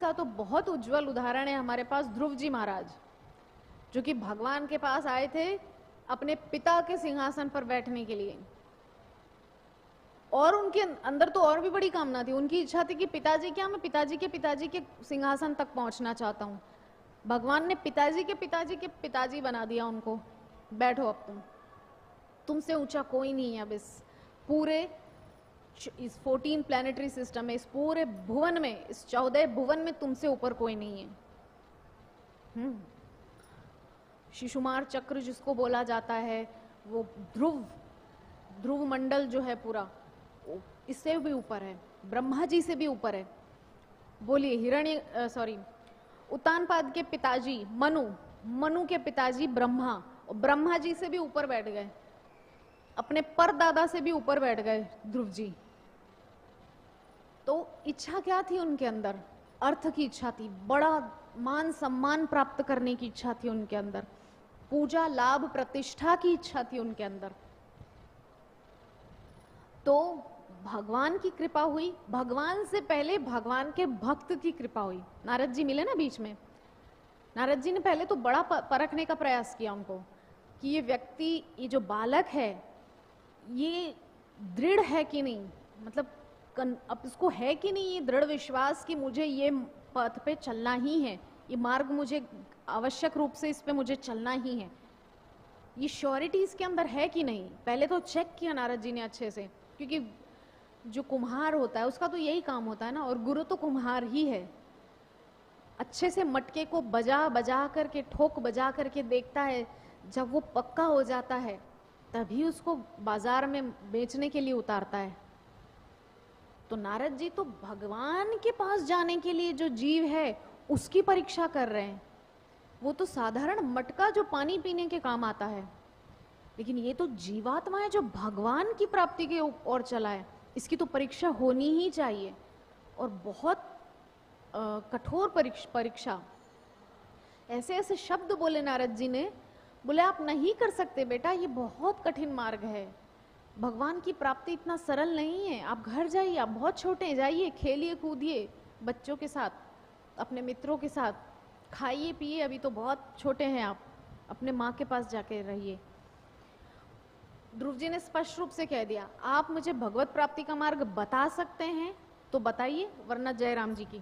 इसका तो बहुत उज्जवल उदाहरण है हमारे पास ध्रुव जी महाराज, जो कि भगवान के पास आए थे अपने पिता के सिंहासन पर बैठने के लिए। और उनके अंदर तो और भी बड़ी कामना थी, उनकी इच्छा थी कि पिताजी क्या, मैं पिताजी के सिंहासन तक पहुंचना चाहता हूं। भगवान ने पिताजी के पिताजी बना दिया उनको, बैठो अब तुमसे ऊंचा कोई नहीं है। अब इस 14 प्लैनेटरी सिस्टम में, इस पूरे भुवन में, इस 14 भुवन में तुमसे ऊपर कोई नहीं है। शिशुमार चक्र जिसको बोला जाता है, वो ध्रुव मंडल जो है पूरा, इससे भी ऊपर है, ब्रह्मा जी से भी ऊपर है। बोलिए उत्तानपाद के पिताजी मनु के पिताजी ब्रह्मा, ब्रह्मा जी से भी ऊपर बैठ गए, अपने परदादा से भी ऊपर बैठ गए ध्रुव जी। तो इच्छा क्या थी उनके अंदर? अर्थ की इच्छा थी, बड़ा मान सम्मान प्राप्त करने की इच्छा थी उनके अंदर, पूजा लाभ प्रतिष्ठा की इच्छा थी उनके अंदर। तो भगवान की कृपा हुई, भगवान से पहले भगवान के भक्त की कृपा हुई। नारद जी मिले ना बीच में, नारद जी ने पहले तो बड़ा परखने का प्रयास किया उनको कि ये व्यक्ति, ये जो बालक है, ये दृढ़ है कि नहीं, मतलब अब इसको है कि नहीं ये दृढ़ विश्वास कि मुझे ये पथ पे चलना ही है, ये मार्ग मुझे आवश्यक रूप से इस पे मुझे चलना ही है, ये श्योरिटी इसके अंदर है कि नहीं। पहले तो चेक किया नारद जी ने अच्छे से, क्योंकि जो कुम्हार होता है उसका तो यही काम होता है ना, और गुरु तो कुम्हार ही है। अच्छे से मटके को बजा बजा करके, ठोक बजा करके देखता है, जब वो पक्का हो जाता है तभी उसको बाजार में बेचने के लिए उतारता है। तो नारद जी तो भगवान के पास जाने के लिए जो जीव है उसकी परीक्षा कर रहे हैं। वो तो साधारण मटका जो पानी पीने के काम आता है, लेकिन ये तो जीवात्मा है जो भगवान की प्राप्ति के ओर चला है, इसकी तो परीक्षा होनी ही चाहिए, और बहुत कठोर परीक्षा। ऐसे ऐसे शब्द बोले नारद जी ने, बोले आप नहीं कर सकते बेटा, ये बहुत कठिन मार्ग है, भगवान की प्राप्ति इतना सरल नहीं है, आप घर जाइए, आप बहुत छोटे हैं, जाइए खेलिए कूदिए बच्चों के साथ, अपने मित्रों के साथ, खाइए पिए, अभी तो बहुत छोटे हैं आप, अपने माँ के पास जाके रहिए। ध्रुव जी ने स्पष्ट रूप से कह दिया, आप मुझे भगवत प्राप्ति का मार्ग बता सकते हैं तो बताइए, वरना जय राम जी की।